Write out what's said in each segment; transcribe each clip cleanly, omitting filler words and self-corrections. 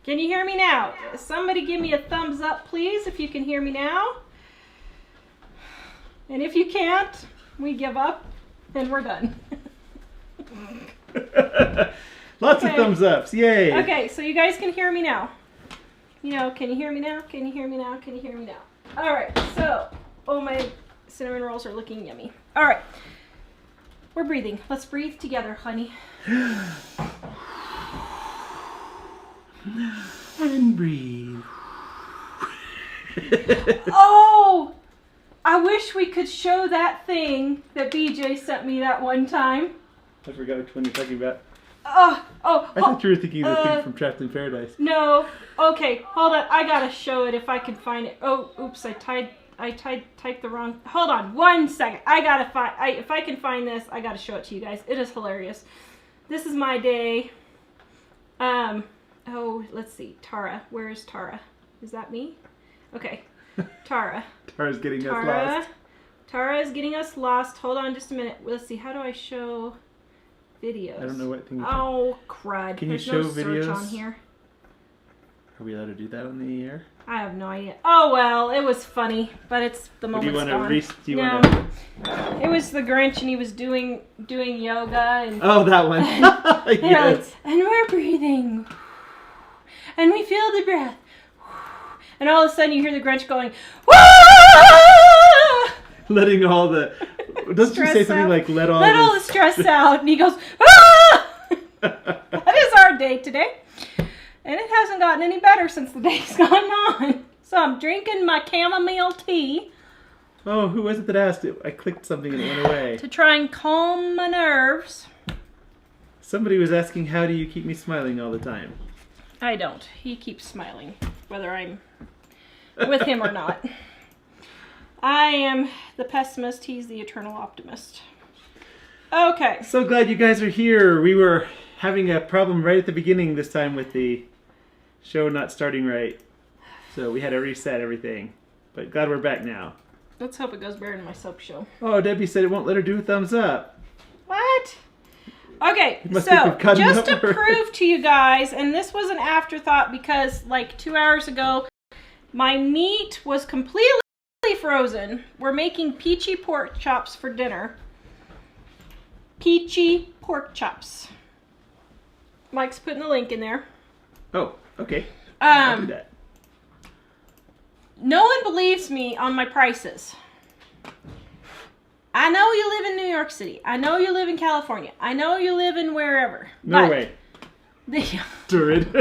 Can you hear me now? Somebody give me a thumbs up, please, if you can hear me now. And if you can't, we give up and we're done. Lots of thumbs ups. Yay. Okay, so you guys can hear me now. You know, can you hear me now? Can you hear me now? Can you hear me now? All right, so, oh, my cinnamon rolls are looking yummy. All right, we're breathing. Let's breathe together, honey. And breathe. Oh, I wish we could show that thing that BJ sent me that one time. I forgot which one you're talking about. I thought you were thinking of the thing from Trapped in Paradise. No. Okay, hold on. I gotta show it if I can find it. Oh, oops, I typed the wrong. Hold on, 1 second. I gotta find. If I can find this, I gotta show it to you guys. It is hilarious. This is my day. Oh, let's see. Tara, where is Tara? Is that me? Okay, Tara. Tara's getting us lost. Tara is getting us lost. Hold on just a minute. Let's see. How do I show videos? I don't know what thing. Oh, crud. Can There's you show no videos? search on here. Are we allowed to do that on the air? I have no idea. Oh, well, it was funny, but it's the moment's gone. No. It was the Grinch, and he was doing yoga. And oh, that one. Yes. And we're breathing. And we feel the breath. And all of a sudden, you hear the Grinch going, "Wah!" Letting all the... Doesn't you say something like, let all the stress out? And he goes, "Ah!" That is our day today. And it hasn't gotten any better since the day's gone on. So I'm drinking my chamomile tea. Oh, who was it that asked it? I clicked something and it went away. To try and calm my nerves. Somebody was asking, how do you keep me smiling all the time? I don't. He keeps smiling, whether I'm with him or not. I am the pessimist. He's the eternal optimist. Okay. So glad you guys are here. We were having a problem right at the beginning this time with the show not starting right. So we had to reset everything. But glad we're back now. Let's hope it goes better in my soap show. Oh, Debbie said it won't let her do a thumbs up. What? Okay, so just to prove to you guys, and this was an afterthought because like 2 hours ago, my meat was completely frozen. We're making peachy pork chops for dinner. Peachy pork chops. Mike's putting the link in there. Oh, okay. I'll do that. No one believes me on my prices. I know you live in New York City. I know you live in California. I know you live in wherever. Norway. Durid.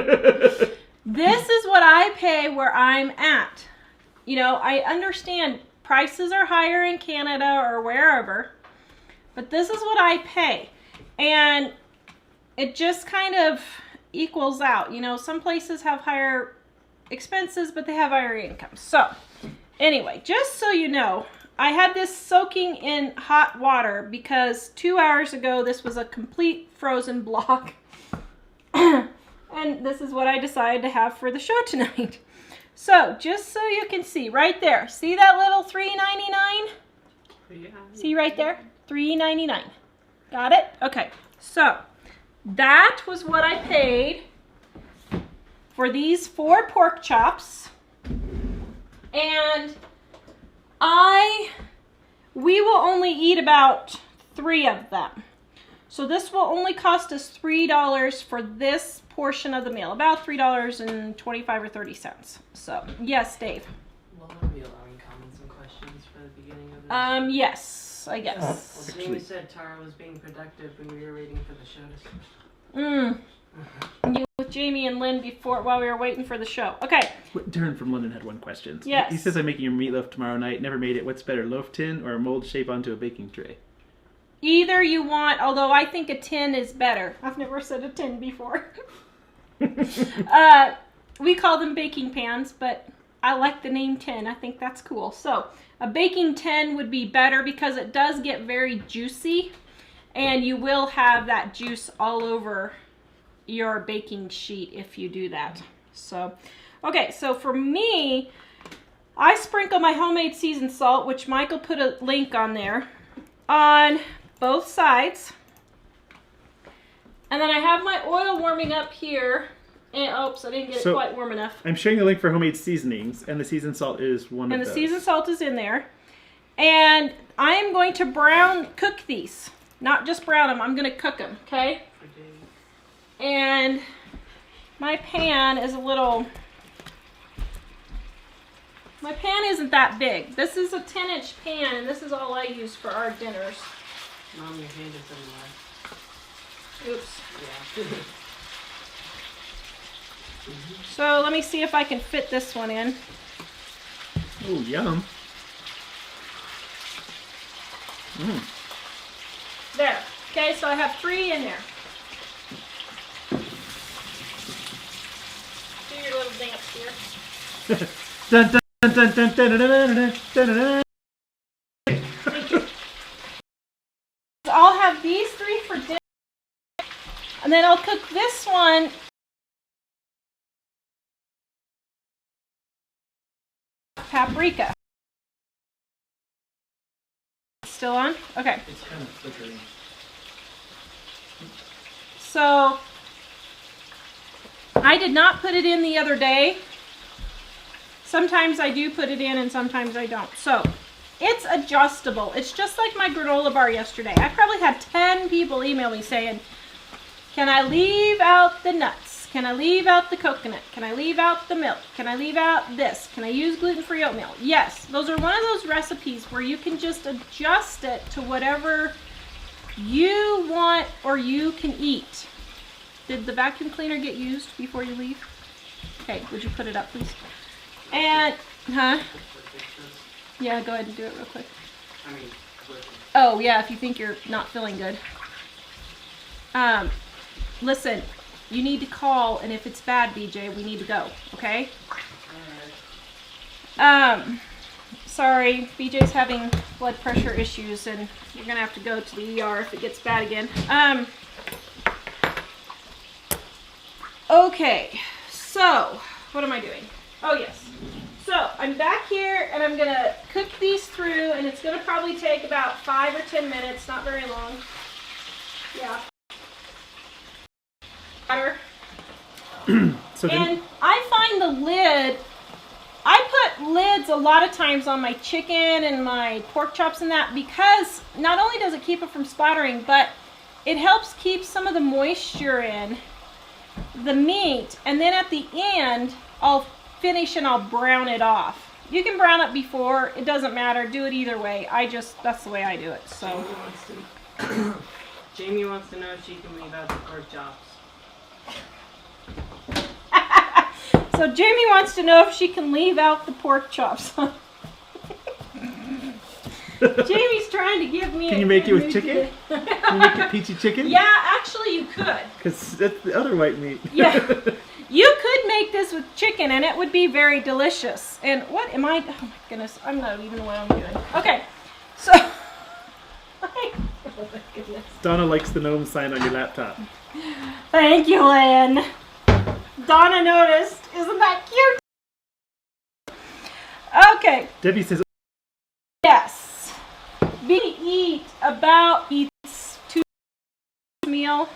This is what I pay where I'm at. You know, I understand prices are higher in Canada or wherever, but this is what I pay. And it just kind of equals out. You know, some places have higher expenses, but they have higher incomes. So, anyway, just so you know, I had this soaking in hot water because 2 hours ago this was a complete frozen block. And this is what I decided to have for the show tonight. So, just so you can see, right there. See that little $3.99? Yeah. See right there? $3.99. Got it? Okay. So, that was what I paid for these 4 pork chops. And we will only eat about 3 of them. So this will only cost us $3 for this portion of the meal. About $3.25 or 30 cents. So, yes, Dave. Will we be allowing comments and questions for the beginning of this? Yes, I guess. Well, Jamie said Tara was being productive when we were waiting for the show to start. You with Jamie and Lynn while we were waiting for the show. Okay. Darren from London had one question. Yes. He says, I'm making your meatloaf tomorrow night. Never made it. What's better, loaf tin or a mold shape onto a baking tray? Either you want, although I think a tin is better. I've never said a tin before. We call them baking pans, but I like the name tin. I think that's cool. So a baking tin would be better because it does get very juicy and you will have that juice all over your baking sheet if you do that. So, okay, so for me, I sprinkle my homemade seasoned salt, which Michael put a link on there, on both sides. And then I have my oil warming up here Oops, I didn't get it quite warm enough. I'm sharing the link for homemade seasonings, and the seasoned salt is one of those. And the seasoned salt is in there. And I am going to cook these. Not just brown them, I'm going to cook them, okay? And my pan is my pan isn't that big. This is a 10-inch pan, and this is all I use for our dinners. Mom, your hand is in the way. Oops. Yeah. So let me see if I can fit this one in. Oh, yum. There. Okay, so I have 3 in there. Do your little dance here. Dun, dun, dun, dun, dun, dun, dun, dun, dun, dun. Thank you. I'll have these 3 for dinner, and then I'll cook this one. Paprika. Still on? Okay. It's kind of flickering. So, I did not put it in the other day. Sometimes I do put it in and sometimes I don't. So, it's adjustable. It's just like my granola bar yesterday. I probably had 10 people email me saying, can I leave out the nuts? Can I leave out the coconut? Can I leave out the milk? Can I leave out this? Can I use gluten-free oatmeal? Yes, those are one of those recipes where you can just adjust it to whatever you want or you can eat. Did the vacuum cleaner get used before you leave? Okay, would you put it up, please? And, yeah, go ahead and do it real quick. Oh, yeah, if you think you're not feeling good. Listen, you need to call, and if it's bad, BJ, we need to go, okay? Sorry, BJ's having blood pressure issues, and you're gonna have to go to the ER if it gets bad again. Okay, so, what am I doing? Oh, yes. So, I'm back here, and I'm gonna cook these through, and it's gonna probably take about 5 or 10 minutes, not very long. Yeah. And I find the lid, I put lids a lot of times on my chicken and my pork chops and that, because not only does it keep it from splattering, but it helps keep some of the moisture in the meat, and then at the end I'll finish and I'll brown it off. You can brown it before, it doesn't matter, do it either way. That's the way I do it. So Jamie wants to know if she can leave out the pork chops. So Jamie wants to know if she can leave out the pork chops. Jamie's trying to give me. Can you make it with chicken? Can you make it peachy chicken? Yeah, actually you could. Because that's the other white meat. Yeah, you could make this with chicken, and it would be very delicious. And what am I? Oh my goodness, I'm not even know what I'm doing. Okay, so. Oh my goodness. Donna likes the gnome sign on your laptop. Thank you, Lynn. Donna noticed. Isn't that cute? Okay. Debbie says, yes. Eats 2 meal.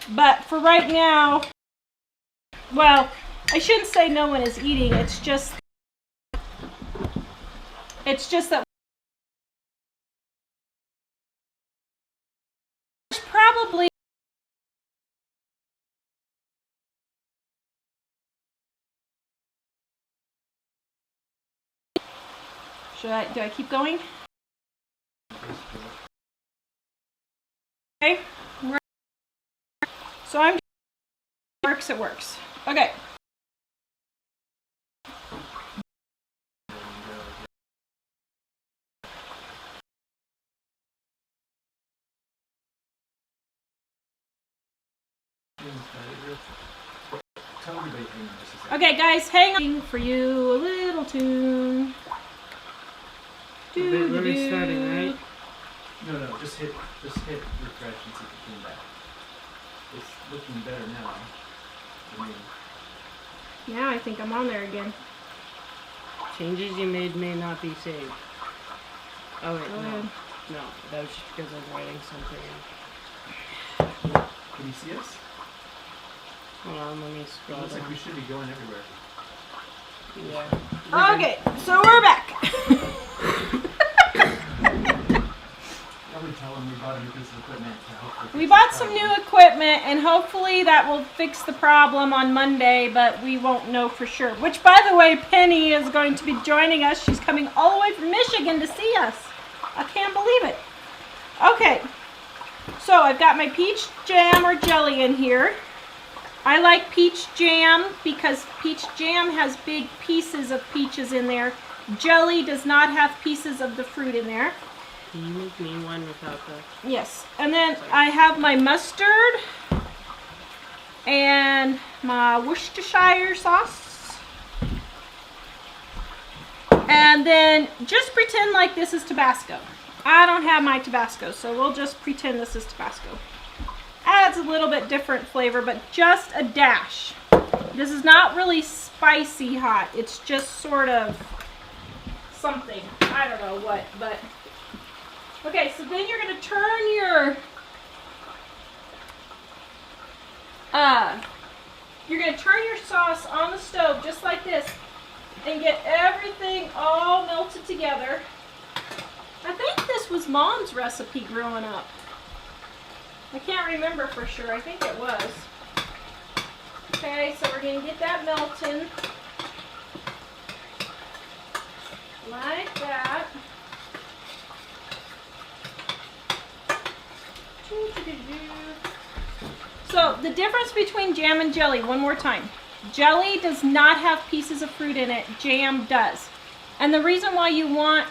But for right now, well, I shouldn't say no one is eating. It's just that probably do I keep going? Okay. So I'm it works. Okay. Okay, guys, hang on for you a little tune. We're restarting, right? No, just hit refresh and see if it came back. It's looking better now. Yeah, I think I'm on there again. Changes you made may not be saved. Oh wait, Go no. ahead. No, that was just because I was writing something. Can you see us? Hold on, let me It scroll looks like down. we should be going everywhere. Yeah. Okay, so we're back. Probably tell them we bought a new piece of equipment to hopefully fix We the bought some problem. new equipment, and hopefully that will fix the problem on Monday, but we won't know for sure. Which, by the way, Penny is going to be joining us. She's coming all the way from Michigan to see us. I can't believe it. Okay, so I've got my peach jam or jelly in here. I like peach jam because peach jam has big pieces of peaches in there. Jelly does not have pieces of the fruit in there. Can you make me one without the... Yes, and then I have my mustard and my Worcestershire sauce. And then just pretend like this is Tabasco. I don't have my Tabasco, so we'll just pretend this is Tabasco. Adds a little bit different flavor, but just a dash. This is not really spicy hot. It's just sort of something. I don't know what, but... Okay, so then you're going to turn your sauce on the stove just like this and get everything all melted together. I think this was Mom's recipe growing up. I can't remember for sure. I think it was. Okay, so we're going to get that melting like that. So the difference between jam and jelly, one more time. Jelly does not have pieces of fruit in it. Jam does. And the reason why you want,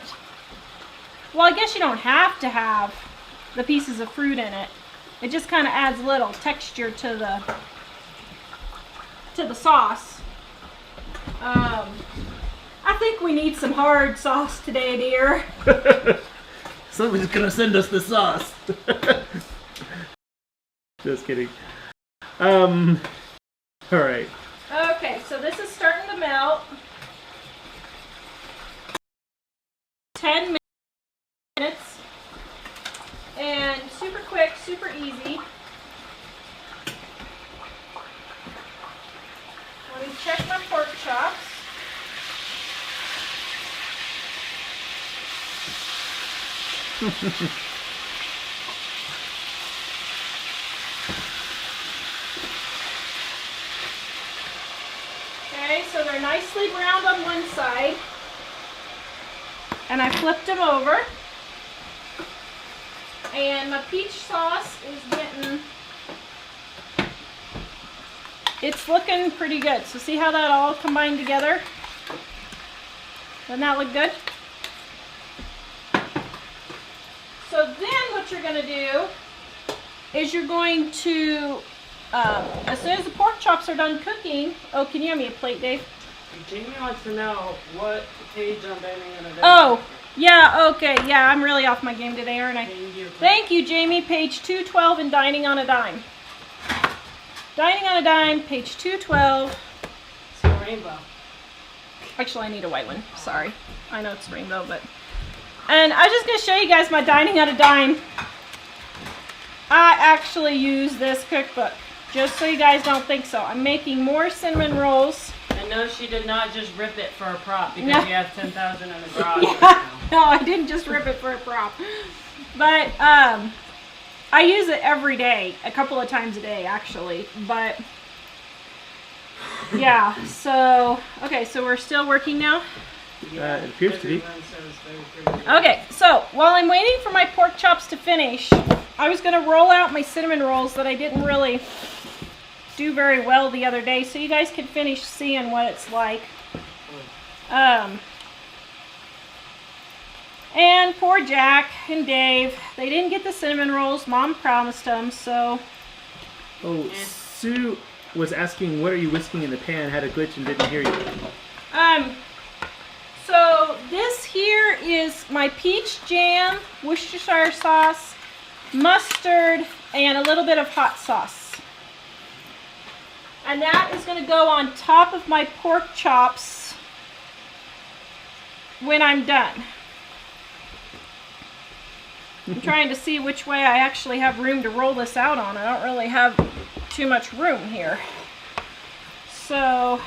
well, I guess you don't have to have the pieces of fruit in it. It just kind of adds a little texture to the sauce. I think we need some hard sauce today, dear. Somebody's gonna send us the sauce. Just kidding. Alright. Okay, so this is starting to melt. 10 minutes. And super quick, super easy. Let me check my pork chops. Okay, so they're nicely browned on one side. And I flipped them over. And my peach sauce is getting, it's looking pretty good. So see how that all combined together? Doesn't that look good? So then what you're going to do is you're going to, as soon as the pork chops are done cooking, oh, can you hand me a plate, Dave? Jamie wants to know what page on Dining on a Dime. Oh, yeah, okay, yeah, I'm really off my game today, aren't I? Thank Thank you, Jamie. Page 212 in Dining on a Dime. Dining on a Dime, page 212. It's a rainbow. Actually, I need a white one. Sorry. I know it's rainbow, but... And I was just going to show you guys my Dining on a Dime. I actually use this cookbook, just so you guys don't think so. I'm making more cinnamon rolls. And no, she did not just rip it for a prop because No. you have 10,000 in the garage right Yeah, now. no, I didn't just rip it for a prop. But I use it every day, a couple of times a day actually. But yeah, so okay, so we're still working now. It appears to be. Everyone says they're pretty good. Okay, so while I'm waiting for my pork chops to finish, I was gonna roll out my cinnamon rolls that I didn't really do very well the other day, so you guys can finish seeing what it's like. And poor Jack and Dave, they didn't get the cinnamon rolls. Mom promised them, so Oh, Sue was asking, what are you whisking in the pan? Had a glitch and didn't hear you. So this here is my peach jam, Worcestershire sauce, mustard, and a little bit of hot sauce. And that is going to go on top of my pork chops when I'm done. I'm trying to see which way I actually have room to roll this out on. I don't really have too much room here. So,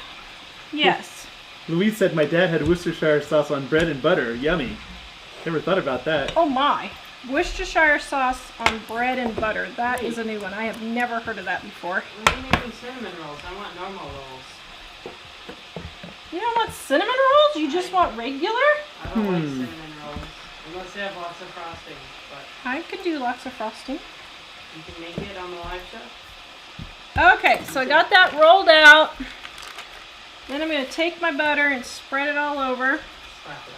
yes. Louise said my dad had Worcestershire sauce on bread and butter. Yummy. Never thought about that. Oh my. Worcestershire sauce on bread and butter. That is a new one. I have never heard of that before. I'm making cinnamon rolls. I want normal rolls. You don't want cinnamon rolls? You just want regular? I don't like cinnamon rolls. Unless they have lots of frosting. But I could do lots of frosting. you can make it on the live show. Okay, so I got that rolled out. Then I'm going to take my butter and spread it all over. Slap it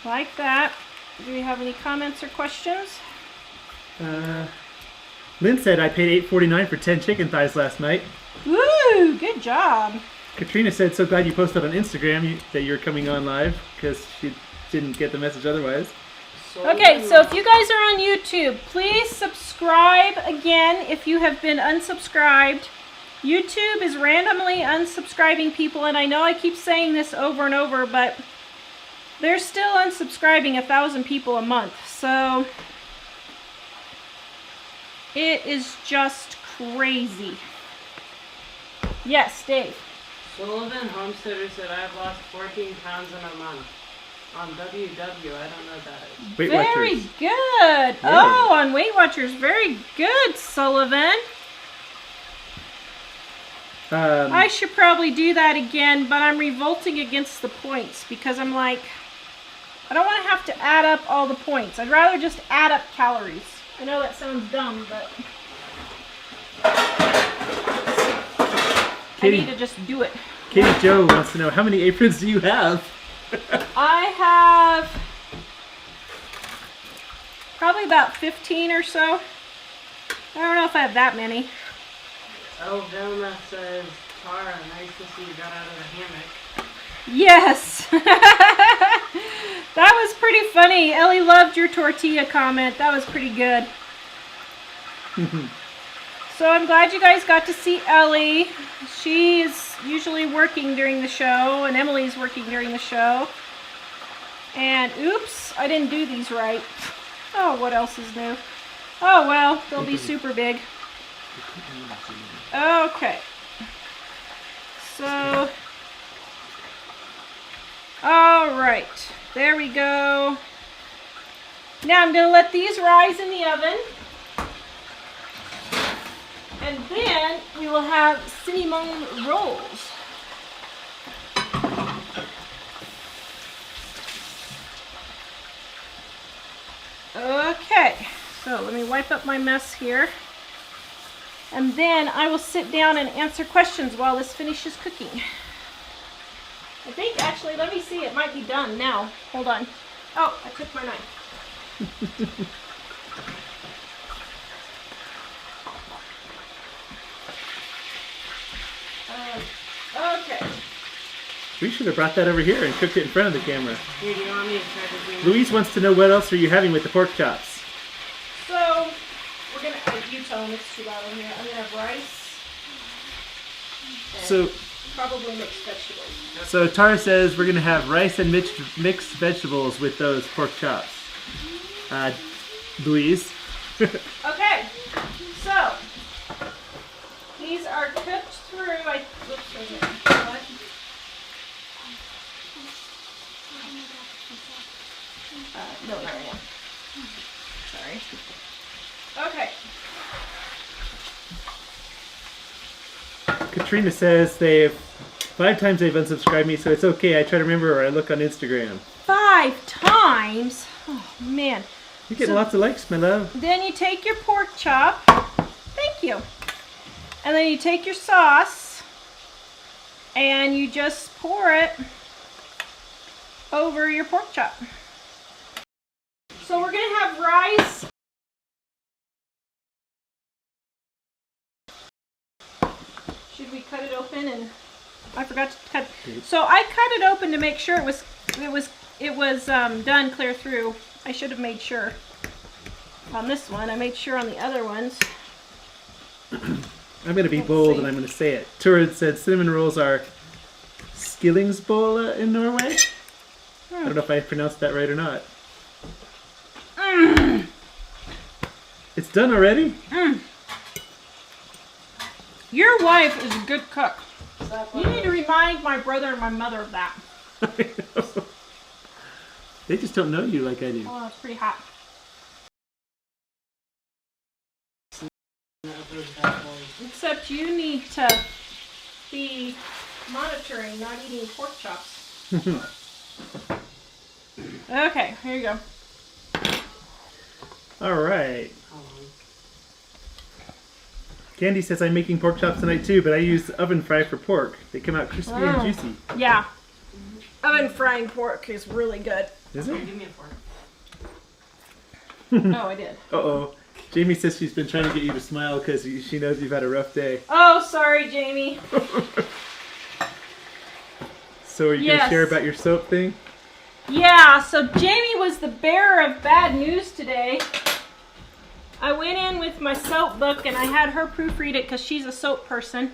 on. Like that. Do we have any comments or questions? Lynn said I paid $8.49 for 10 chicken thighs last night. Woo! Good job. Katrina said, so glad you posted on Instagram that you're coming on live, because she didn't get the message otherwise. Okay, so if you guys are on YouTube, please subscribe again if you have been unsubscribed. YouTube is randomly unsubscribing people, and I know I keep saying this over and over, but they're still unsubscribing 1,000 people a month. So it is just crazy. Yes, Dave. Sullivan Homesteader said I've lost 14 pounds in a month. On WW, I don't know what that is. Weight Very Watchers. good. Oh, on Weight Watchers. Very good, Sullivan. I should probably do that again, but I'm revolting against the points because I'm like, I don't want to have to add up all the points. I'd rather just add up calories. I know that sounds dumb, but I need to just do it. Katie Joe wants to know, how many aprons do you have? I have probably about 15 or so. I don't know if I have that many. Oh, Velma says, Tara, nice to see you got out of the hammock. Yes. That was pretty funny. Ellie loved your tortilla comment. That was pretty good. So I'm glad you guys got to see Ellie. She is usually working during the show, and Emily's working during the show. And oops, I didn't do these right. Oh, what else is new? Oh well, they'll be super big. Okay. So, all right, there we go. Now I'm going to let these rise in the oven. And then we will have cinnamon rolls. Okay, so let me wipe up my mess here. And then I will sit down and answer questions while this finishes cooking. I think, actually, let me see, it might be done now. Hold on. Oh, I took my knife. Okay. We should have brought that over here and cooked it in front of the camera. Here, do you want me to try to do Louise wants to know, what else are you having with the pork chops? So, we're going to, you tell them it's too loud in here. I'm going to have rice. And So, probably mixed vegetables. so Tara says we're going to have rice and mixed vegetables with those pork chops. Louise? Okay, so these are cooked through. Oops, wait a minute. What? No, not right now. Sorry. Okay. Katrina says 5 times they've unsubscribed me, so it's okay. I try to remember, or I look on Instagram. 5 times? Oh, man. You're getting lots of likes, my love. Then you take your pork chop. Thank you. And then you take your sauce and you just pour it over your pork chop. So we're going to have rice. Should we cut it open? And I forgot to cut. So I cut it open to make sure it was done clear through. I should have made sure on this one. I made sure on the other ones. I'm going to be bold and I'm going to say it. Turid said cinnamon rolls are skillingsbolle in Norway. I don't know if I pronounced that right or not. It's done already? Your wife is a good cook. You need to remind my brother and my mother of that. I know. They just don't know you like I do. Oh, it's pretty hot. Except you need to be monitoring, not eating pork chops. Okay, here you go. All right. Candy says I'm making pork chops tonight too, but I use oven fry for pork. They come out crispy and juicy. Yeah. Oven frying pork is really good. Is it? Give me a fork. Oh, I did. Uh-oh. Jamie says she's been trying to get you to smile because she knows you've had a rough day. Oh, sorry, Jamie. So are you going to share about your soap thing? Yeah, so Jamie was the bearer of bad news today. I went in with my soap book and I had her proofread it because she's a soap person,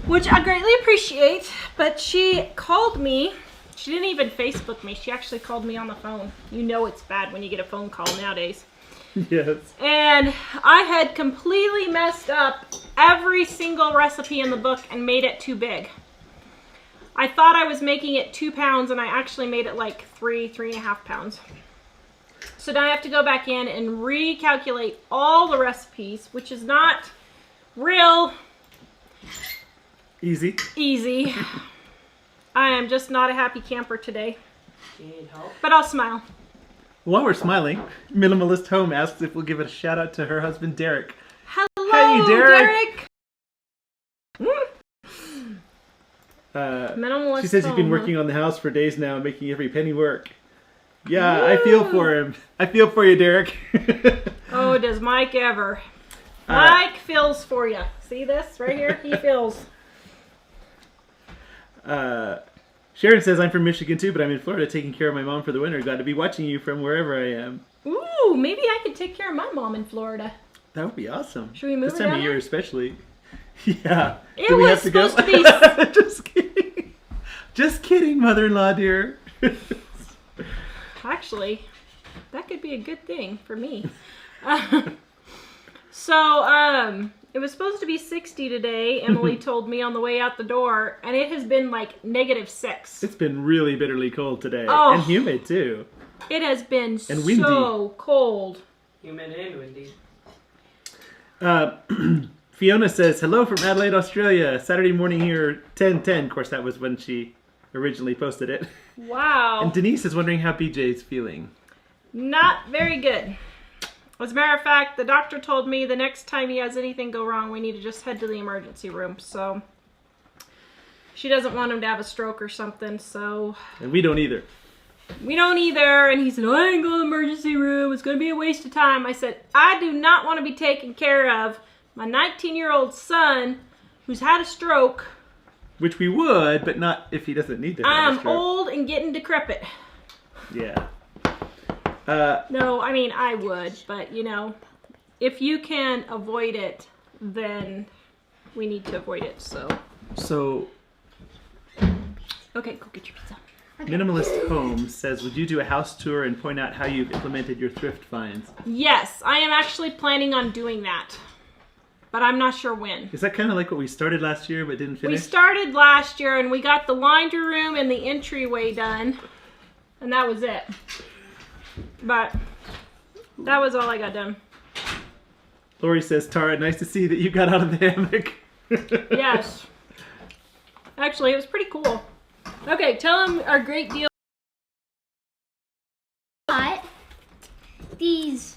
which I greatly appreciate, but she called me. She didn't even Facebook me. She actually called me on the phone. You know it's bad when you get a phone call nowadays. Yes. And I had completely messed up every single recipe in the book and made it too big. I thought I was making it 2 pounds and I actually made it like 3.5 pounds. So now I have to go back in and recalculate all the recipes, which is not real easy. I am just not a happy camper today. Do you need help? But I'll smile. While we're smiling, Minimalist Home asks if we'll give a shout out to her husband, Derek. Hello, Hey, Derek. Minimalist she says he's been working on the house for days now, making every penny work. Yeah, I feel for him. I feel for you, Derek. Oh, does Mike ever. Mike feels for you. See this right here? He feels. Sharon says, I'm from Michigan too, but I'm in Florida taking care of my mom for the winter. Glad to be watching you from wherever I am. Ooh, maybe I could take care of my mom in Florida. That would be awesome. Should we move this her time down of year there? especially. Yeah. It Do we was have to go? supposed to be... Just kidding. Just kidding, mother-in-law dear. Actually, that could be a good thing for me. So, it was supposed to be 60 today, Emily told me on the way out the door, and it has been like -6. It's been really bitterly cold today. Oh. And humid too. It has been And windy. so cold. Humid and windy. Fiona says, hello from Adelaide, Australia. Saturday morning here, 10:10. Of course, that was when she originally posted it. Wow. And Denise is wondering how BJ's feeling. Not very good. As a matter of fact, the doctor told me the next time he has anything go wrong, we need to just head to the emergency room. So she doesn't want him to have a stroke or something, so... And we don't either. We don't either. And he said, I ain't going to the emergency room. It's going to be a waste of time. I said, I do not want to be taken care of my 19-year-old son who's had a stroke. Which we would, but not if he doesn't need to have a I'm stroke. old and getting decrepit. Yeah. No, I mean, I would, but, you know, if you can avoid it, then we need to avoid it, so. Okay, go get your pizza. Okay. Minimalist Home says, would you do a house tour and point out how you've implemented your thrift finds? Yes, I am actually planning on doing that, but I'm not sure when. Is that kind of like what we started last year but didn't finish? We started last year and we got the laundry room and the entryway done, and that was it. But that was all I got done. Lori says, Tara, nice to see that you got out of the hammock. Yes. Actually, it was pretty cool. Okay, tell them our great deal. But these,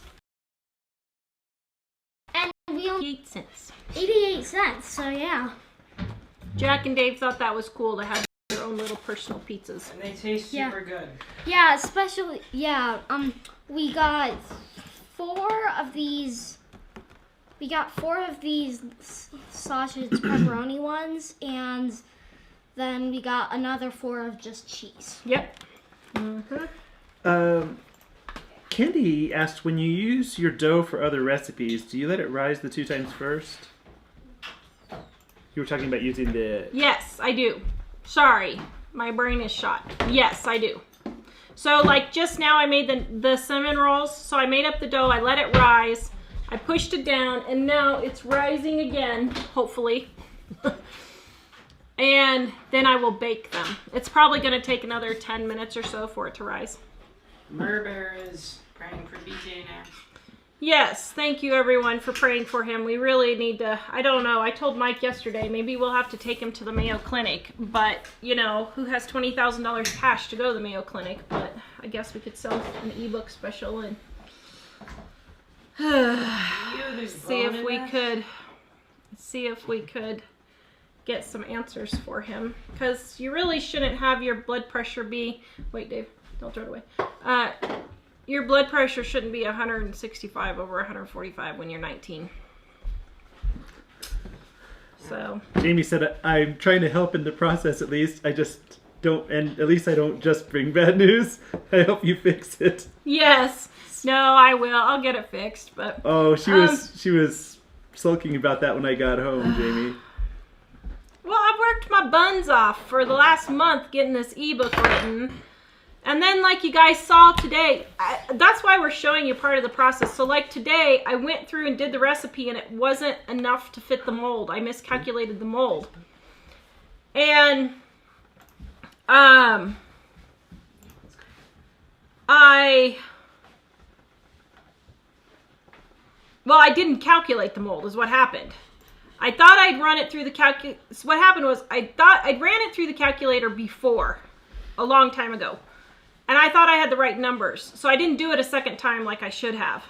and we only 88 cents. 88 cents. So yeah. Jack and Dave thought that was cool to have their own little personal pizzas. And they taste Yeah. super good. Yeah, especially we got 4 of these. We got 4 of these sausage pepperoni ones, and then we got another 4 of just cheese. Yep. Candy asked, when you use your dough for other recipes, do you let it rise the 2 times first? You were talking about using the... Yes, I do. Sorry, my brain is shot. Yes, I do. So like just now I made the cinnamon rolls. So I made up the dough, I let it rise. I pushed it down, and now it's rising again, hopefully. And then I will bake them. It's probably going to take another 10 minutes or so for it to rise. Murbear is praying for BJ now. Yes, thank you everyone for praying for him. We really need to, I don't know, I told Mike yesterday, maybe we'll have to take him to the Mayo Clinic, but, you know, who has $20,000 cash to go to the Mayo Clinic? But I guess we could sell an ebook special and see if we could get some answers for him, because you really shouldn't have your blood pressure be, wait Dave, don't throw it away. Your blood pressure shouldn't be 165 over 145 when you're 19. So. Jamie said, I'm trying to help in the process at least. I just don't, and at least I don't just bring bad news. I hope you fix it. Yes. No, I will. I'll get it fixed, but. Oh, she was sulking about that when I got home, Jamie. Well, I've worked my buns off for the last month getting this ebook written. And then like you guys saw today, that's why we're showing you part of the process. So like today, I went through and did the recipe and it wasn't enough to fit the mold. I miscalculated the mold. And I didn't calculate the mold is what happened. I thought I'd run it through the what happened was I thought I'd ran it through the calculator before, a long time ago. And I thought I had the right numbers. So I didn't do it a second time like I should have.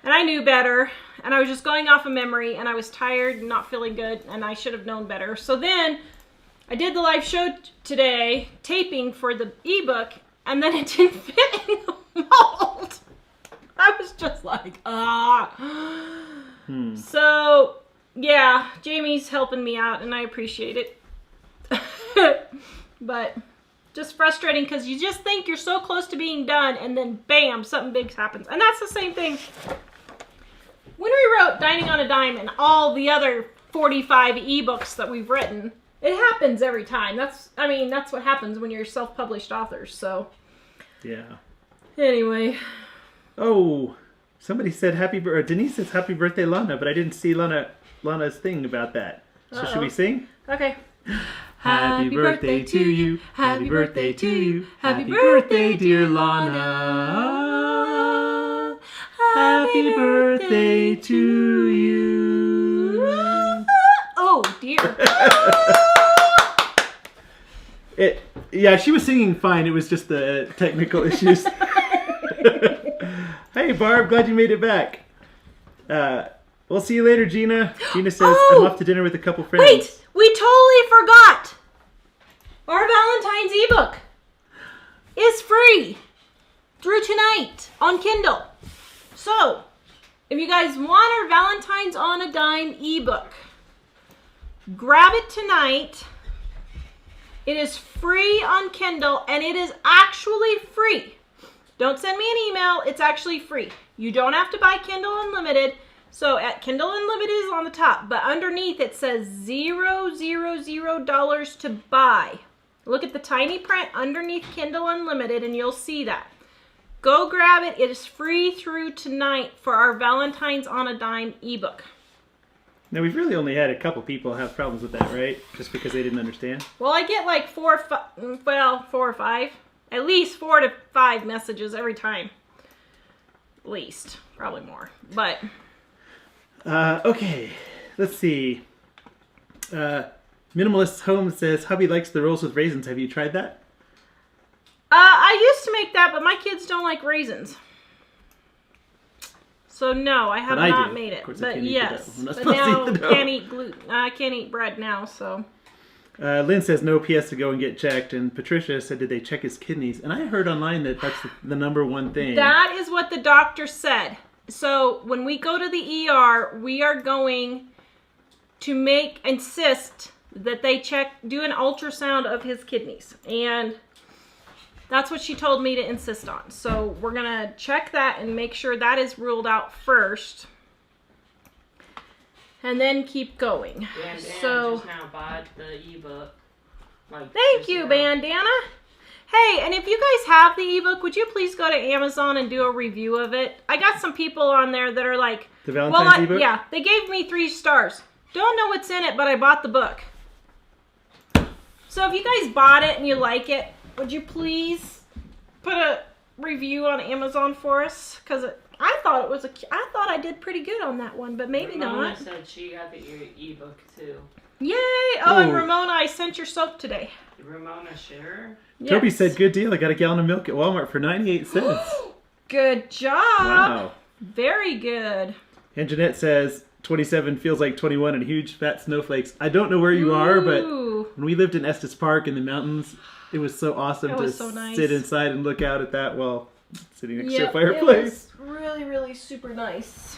And I knew better. And I was just going off of memory. And I was tired and not feeling good. And I should have known better. So then I did the live show today, taping for the ebook. And then it didn't fit in the mold. I was just like, So, yeah, Jamie's helping me out. And I appreciate it. But just frustrating because you just think you're so close to being done and then bam, something big happens. And that's the same thing when we wrote Dining on a Dime and all the other 45 ebooks that we've written. It happens every time. That's what happens when you're self-published authors. So yeah. Anyway. Oh, somebody said Denise says happy birthday, Lana, but I didn't see Lana's thing about that. So should we sing? Okay. Happy birthday to you, happy birthday to you, happy birthday dear Lana, happy birthday to you. Oh dear. Yeah, she was singing fine, it was just the technical issues. Hey Barb, glad you made it back. We'll see you later, Gina. Gina says, I'm off to dinner with a couple friends. Wait, we totally forgot. Our Valentine's ebook is free through tonight on Kindle. So, if you guys want our Valentine's on a Dime ebook, grab it tonight. It is free on Kindle and it is actually free. Don't send me an email. It's actually free. You don't have to buy Kindle Unlimited. So at Kindle Unlimited is on the top, but underneath it says $000 to buy. Look at the tiny print underneath Kindle Unlimited and you'll see that. Go grab it. It is free through tonight for our Valentine's on a Dime ebook. Now we've really only had a couple people have problems with that, right? Just because they didn't understand? Well, I get like 4 or 5. At least 4 to 5 messages every time. At least. Probably more. But... okay, let's see. Minimalist Home says, hubby likes the rolls with raisins. Have you tried that? I used to make that, but my kids don't like raisins. So no, I have not made it. But yes, but now can't eat gluten. I can't eat bread now, so. Lynn says no, he has to go and get checked. And Patricia said, did they check his kidneys? And I heard online that that's the number one thing. That is what the doctor said. So when we go to the ER, we are going to insist that they do an ultrasound of his kidneys. And that's what she told me to insist on. So we're going to check that and make sure that is ruled out first. And then keep going. Bandana just now bought the ebook. Thank you, Bandana. Hey, and if you guys have the ebook, would you please go to Amazon and do a review of it? I got some people on there that are like, The Valentine's ebook? Yeah, they gave me 3 stars. Don't know what's in it, but I bought the book. So if you guys bought it and you like it, would you please put a review on Amazon for us? Because I thought I did pretty good on that one, but maybe Ramona not. said she got the ebook too. Yay! Oh, and Ramona, I sent your soap today. Ramona Scherer? Toby Yes. said, good deal. I got a gallon of milk at Walmart for 98 cents. Good job. Wow. Very good. And Jeanette says, 27 feels like 21 and huge fat snowflakes. I don't know where you are, but Ooh. when we lived in Estes Park in the mountains, it was so awesome It to was so nice. sit inside and look out at that while sitting next to a Yep, fireplace. it was really, really super nice.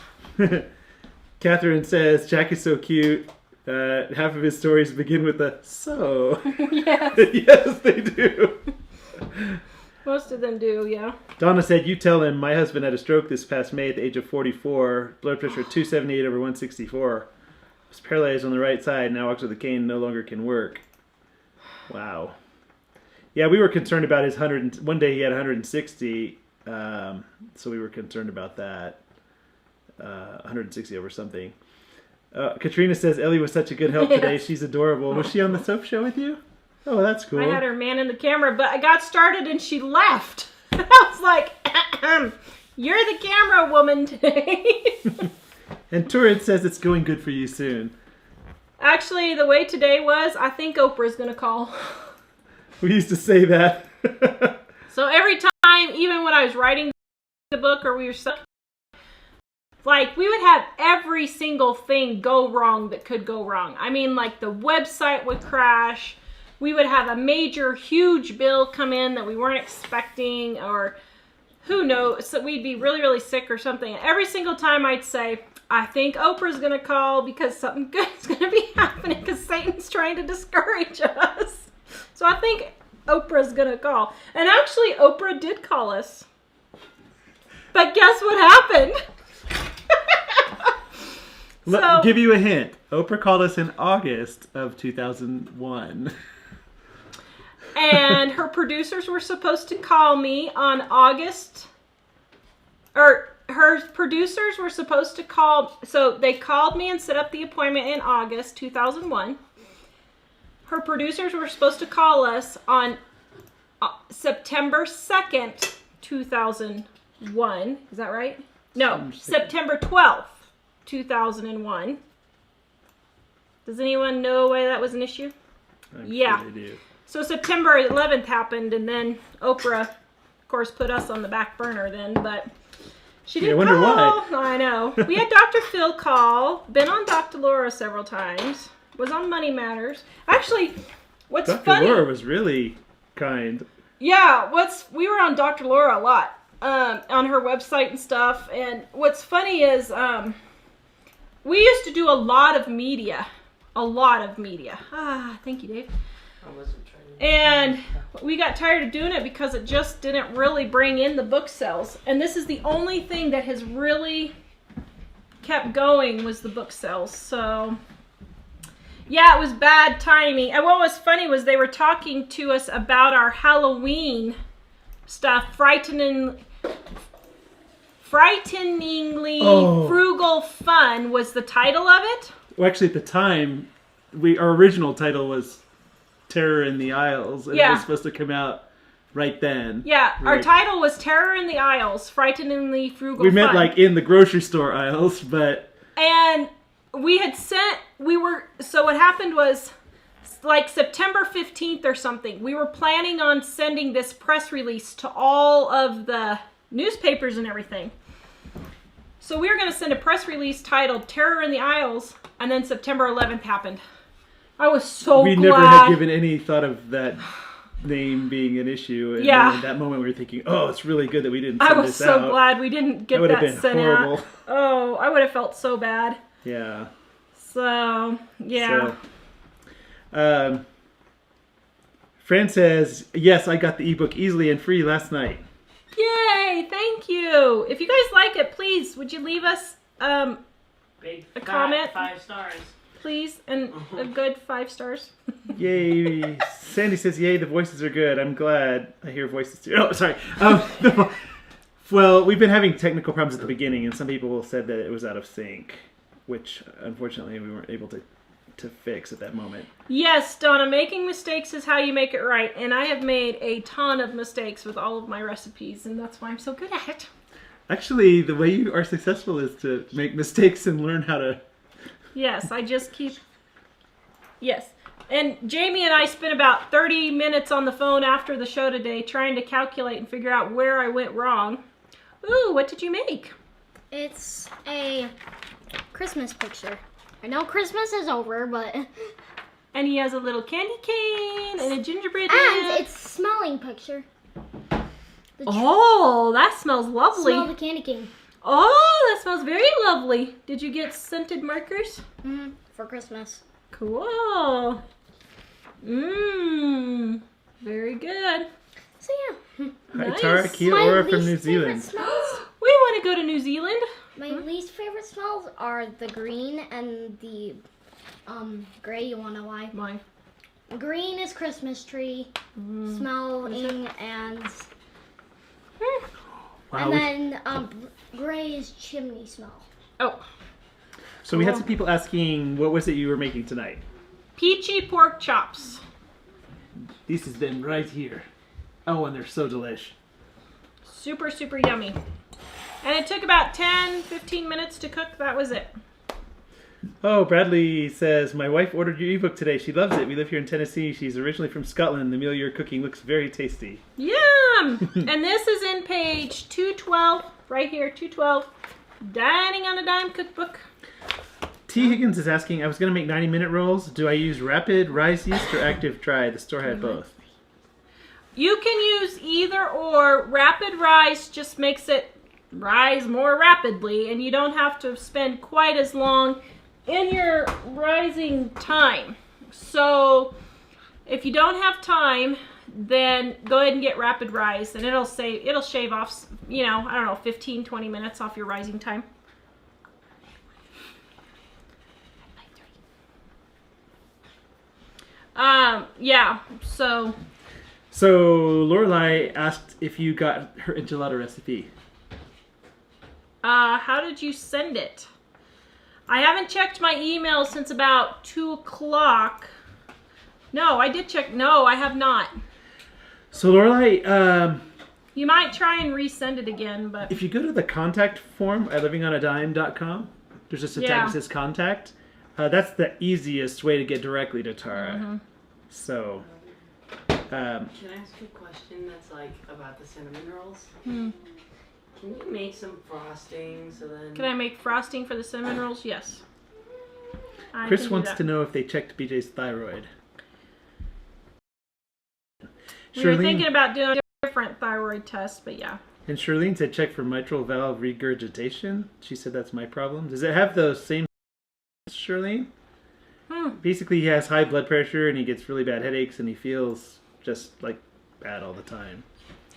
Catherine says, Jack is so cute. Half of his stories begin with a so. Yes. Yes, they do. Most of them do, yeah. Donna said, you tell him my husband had a stroke this past May at the age of 44. Blood pressure 278 over 164. Was paralyzed on the right side. Now walks with a cane. No longer can work. Wow. Yeah, we were concerned about his 100. One day he had 160. So we were concerned about that. 160 over something. Katrina says, Ellie was such a good help today. She's adorable. Was she on the soap show with you? Oh, that's cool. I had her man in the camera, but I got started and she left. I was like, you're the camera woman today. And Turin says it's going good for you soon. Actually, the way today was, I think Oprah's going to call. We used to say that. So every time, even when I was writing the book or we were stuck, like we would have every single thing go wrong that could go wrong. I mean, like the website would crash. We would have a major, huge bill come in that we weren't expecting, or who knows, so we'd be really, really sick or something. Every single time I'd say, I think Oprah's going to call because something good is going to be happening because Satan's trying to discourage us. So I think Oprah's going to call. And actually, Oprah did call us. But guess what happened? Let give you a hint. Oprah called us in August of 2001. And her producers were supposed to call me on August, or her producers were supposed to call, so they called me and set up the appointment in August 2001. Her producers were supposed to call us on September 2nd, 2001. Is that right? No, September 12th, 2001. Does anyone know why that was an issue? I'm Yeah. sure they do. So September 11th happened, and then Oprah, of course, put us on the back burner then, but she didn't wonder call. why. I know. We had Dr. Phil call, been on Dr. Laura several times, was on Money Matters. Actually, what's Dr. funny... Laura was really kind. Yeah, we were on Dr. Laura a lot, on her website and stuff, and what's funny is, we used to do a lot of media. Thank you, Dave. I wasn't trying to... And we got tired of doing it because it just didn't really bring in the book sales. And this is the only thing that has really kept going was the book sales. So, yeah, it was bad timing. And what was funny was they were talking to us about our Halloween stuff. Frighteningly Frugal Fun was the title of it. Well, actually, at the time, our original title was Terror in the Isles, and it was supposed to come out right then. Yeah, our title was Terror in the Isles, Frighteningly Frugal Fun. We meant like in the grocery store aisles, but... And so what happened was, like September 15th or something, we were planning on sending this press release to all of the newspapers and everything. So we were going to send a press release titled Terror in the Isles, and then September 11th happened. I was so glad. We never had given any thought of that name being an issue. And then in that moment we were thinking, oh, it's really good that we didn't send this out. I was so glad we didn't get that sent out. Oh, I would have felt so bad. Yeah. So, yeah. So, Fran says, yes, I got the ebook easily and free last night. Yay! Thank you. If you guys like it, please, would you leave us Big a comment? 5 stars. please, and a good 5 stars. Yay. Sandy says, yay, the voices are good. I'm glad. I hear voices too. Oh, sorry. Well, we've been having technical problems at the beginning, and some people said that it was out of sync, which unfortunately we weren't able to fix at that moment. Yes, Donna, making mistakes is how you make it right, and I have made a ton of mistakes with all of my recipes, and that's why I'm so good at it. Actually, the way you are successful is to make mistakes and learn how to... Yes, I just keep... Yes. And Jamie and I spent about 30 minutes on the phone after the show today trying to calculate and figure out where I went wrong. Ooh, what did you make? It's a Christmas picture. I know Christmas is over, but... And he has a little candy cane and a gingerbread And man. it's a smelling picture. Oh, that smells lovely. Smell the candy cane. Oh, that smells very lovely. Did you get scented markers? Mm-hmm. For Christmas. Cool. Mmm. Very good. So yeah. Hi, Nice. Tara Kia My Ora from least New favorite Zealand. smells- We want to go to New Zealand. My least favorite smells are the green and the gray. You wanna know why? Why? Green is Christmas tree smelling, and Wow. then gray is chimney smell. Oh, So we had some people asking, what was it you were making tonight? peachy pork chops. This is them right here. Oh, and they're so delish. Super, super yummy. And it took about 10-15 minutes to cook. That was it. Oh, Bradley says, my wife ordered your ebook today. She loves it. We live here in Tennessee. She's originally from Scotland. The meal you're cooking looks very tasty. Yum! And this is in page 212, right here, 212. Dining on a Dime cookbook. T. Higgins is asking, I was going to make 90-minute rolls. Do I use rapid rise yeast or active dry? The store had both. You can use either or. Rapid rise just makes it rise more rapidly, and you don't have to spend quite as long in your rising time. So if you don't have time, then go ahead and get rapid rise, and it'll shave off, you know, I don't know, 15-20 minutes off your rising time. Yeah, so Lorelai asked if you got her enchilada recipe. how did you send it? I haven't checked my email since about 2 o'clock. No, I did check. No, I have not. So Lorelai, You might try and resend it again, but... if you go to the contact form at livingonadime.com, there's just a tab that says contact. That's the easiest way to get directly to Tara. Mm-hmm. So, Can I ask you a question that's like about the cinnamon rolls? Can you make some frosting so then... Can I make frosting for the cinnamon rolls? Yes. I Chris can do wants that. to know if they checked BJ's thyroid. We were thinking about doing a different thyroid test, but yeah. And Charlene said check for mitral valve regurgitation. She said that's my problem. Does it have those same Charlene? Basically, he has high blood pressure and he gets really bad headaches and he feels just like bad all the time.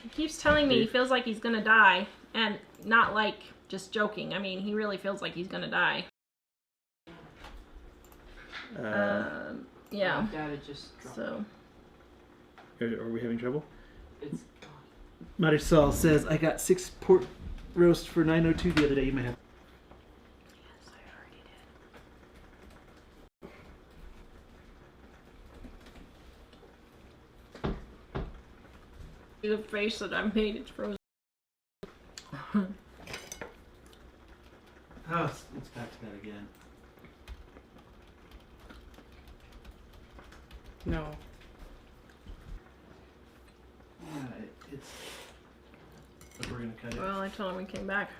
He keeps telling me he feels like he's going to die, and not like just joking. I mean, he really feels like he's going to die. Yeah. Dad, it just dropped. So... Are we having trouble? It's Marisol says, I got 6 pork roast for $9.02 the other day. You might have... Yes, I already did. The face that I made, it's frozen. Oh, it's back to that again. No. Yeah, it's... But we're going to cut it. Well, I told him we came back.